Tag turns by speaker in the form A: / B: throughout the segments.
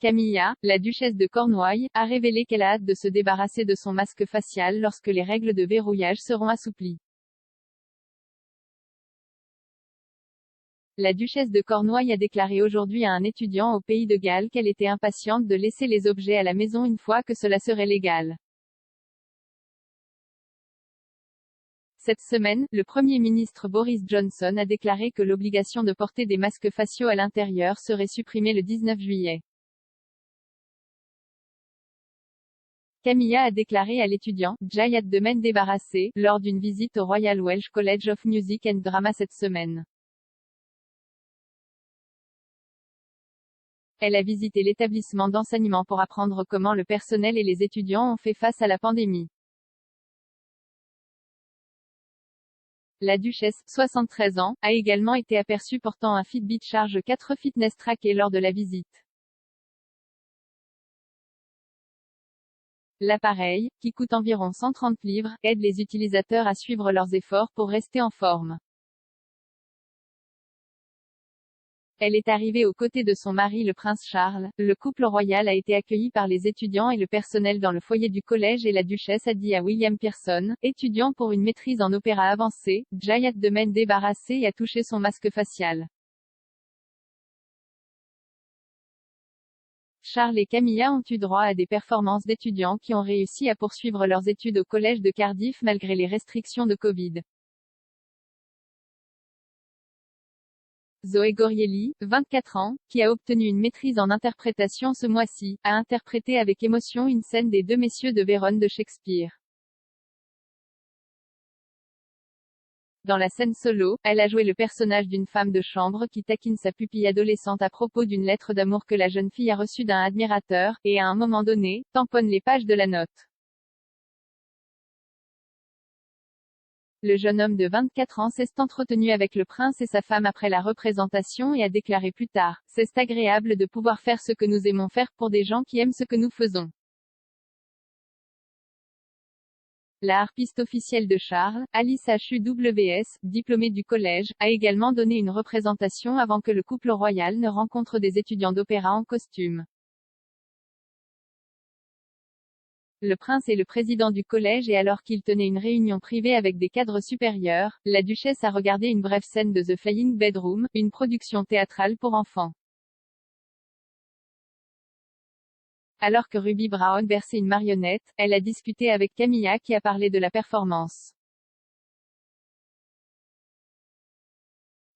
A: Camilla, la duchesse de Cornouailles, a révélé qu'elle a hâte de se débarrasser de son masque facial lorsque les règles de verrouillage seront assouplies. La duchesse de Cornouailles a déclaré aujourd'hui à un étudiant au Pays de Galles qu'elle était impatiente de laisser les objets à la maison une fois que cela serait légal. Cette semaine, le Premier ministre Boris Johnson a déclaré que l'obligation de porter des masques faciaux à l'intérieur serait supprimée le 19 juillet. Camilla a déclaré à l'étudiant, J'ai hâte de m'en débarrasser, lors d'une visite au Royal Welsh College of Music and Drama cette semaine. Elle a visité l'établissement d'enseignement pour apprendre comment le personnel et les étudiants ont fait face à la pandémie. La duchesse, 73 ans, a également été aperçue portant un Fitbit Charge 4 Fitness Tracker lors de la visite. L'appareil, qui coûte environ 130 livres, aide les utilisateurs à suivre leurs efforts pour rester en forme. Elle est arrivée aux côtés de son mari le prince Charles. Le couple royal a été accueilli par les étudiants et le personnel dans le foyer du collège et la duchesse a dit à William Pearson, étudiant pour une maîtrise en opéra avancé, J'ai hâte de m'en débarrasser et a touché son masque facial. Charles et Camilla ont eu droit à des performances d'étudiants qui ont réussi à poursuivre leurs études au collège de Cardiff malgré les restrictions de Covid. Zoé Gorielli, 24 ans, qui a obtenu une maîtrise en interprétation ce mois-ci, a interprété avec émotion une scène des Deux Messieurs de Vérone de Shakespeare. Dans la scène solo, elle a joué le personnage d'une femme de chambre qui taquine sa pupille adolescente à propos d'une lettre d'amour que la jeune fille a reçue d'un admirateur, et à un moment donné, tamponne les pages de la note. Le jeune homme de 24 ans s'est entretenu avec le prince et sa femme après la représentation et a déclaré plus tard, c'est agréable de pouvoir faire ce que nous aimons faire pour des gens qui aiment ce que nous faisons. La harpiste officielle de Charles, Alice HUWS, diplômée du collège, a également donné une représentation avant que le couple royal ne rencontre des étudiants d'opéra en costume. Le prince est le président du collège et alors qu'il tenait une réunion privée avec des cadres supérieurs, la duchesse a regardé une brève scène de The Flying Bedroom, une production théâtrale pour enfants. Alors que Ruby Brown berçait une marionnette, elle a discuté avec Camilla qui a parlé de la performance.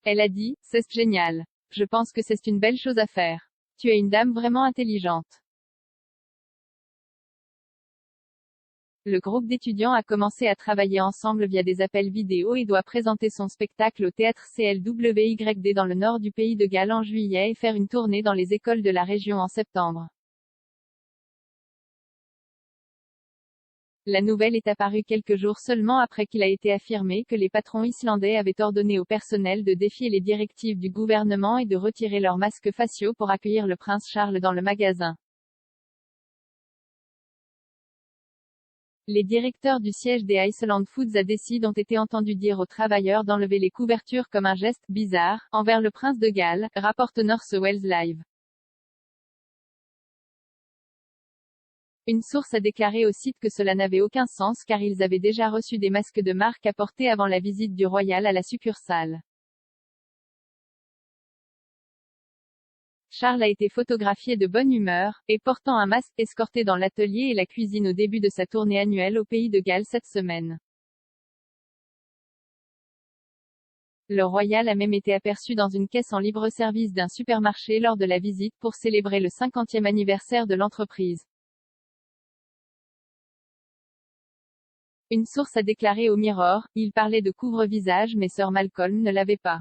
A: Elle a dit, c'est génial. Je pense que c'est une belle chose à faire. Tu es une dame vraiment intelligente. Le groupe d'étudiants a commencé à travailler ensemble via des appels vidéo et doit présenter son spectacle au théâtre CLWYD dans le nord du Pays de Galles en juillet et faire une tournée dans les écoles de la région en septembre. La nouvelle est apparue quelques jours seulement après qu'il a été affirmé que les patrons islandais avaient ordonné au personnel de défier les directives du gouvernement et de retirer leurs masques faciaux pour accueillir le prince Charles dans le magasin. Les directeurs du siège des Iceland Foods à Décide ont été entendus dire aux travailleurs d'enlever les couvertures comme un geste « bizarre » envers le prince de Galles, rapporte North Wales Live. Une source a déclaré au site que cela n'avait aucun sens car ils avaient déjà reçu des masques de marque à porter avant la visite du royal à la succursale. Charles a été photographié de bonne humeur, et portant un masque, escorté dans l'atelier et la cuisine au début de sa tournée annuelle au Pays de Galles cette semaine. Le royal a même été aperçu dans une caisse en libre-service d'un supermarché lors de la visite pour célébrer le 50e anniversaire de l'entreprise. Une source a déclaré au Mirror, il parlait de couvre-visage mais Sir Malcolm ne l'avait pas.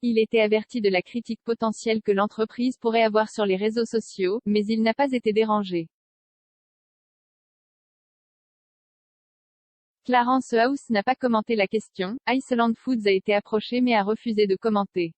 A: Il était averti de la critique potentielle que l'entreprise pourrait avoir sur les réseaux sociaux, mais il n'a pas été dérangé. Clarence House n'a pas commenté la question. Iceland Foods a été approché mais a refusé de commenter.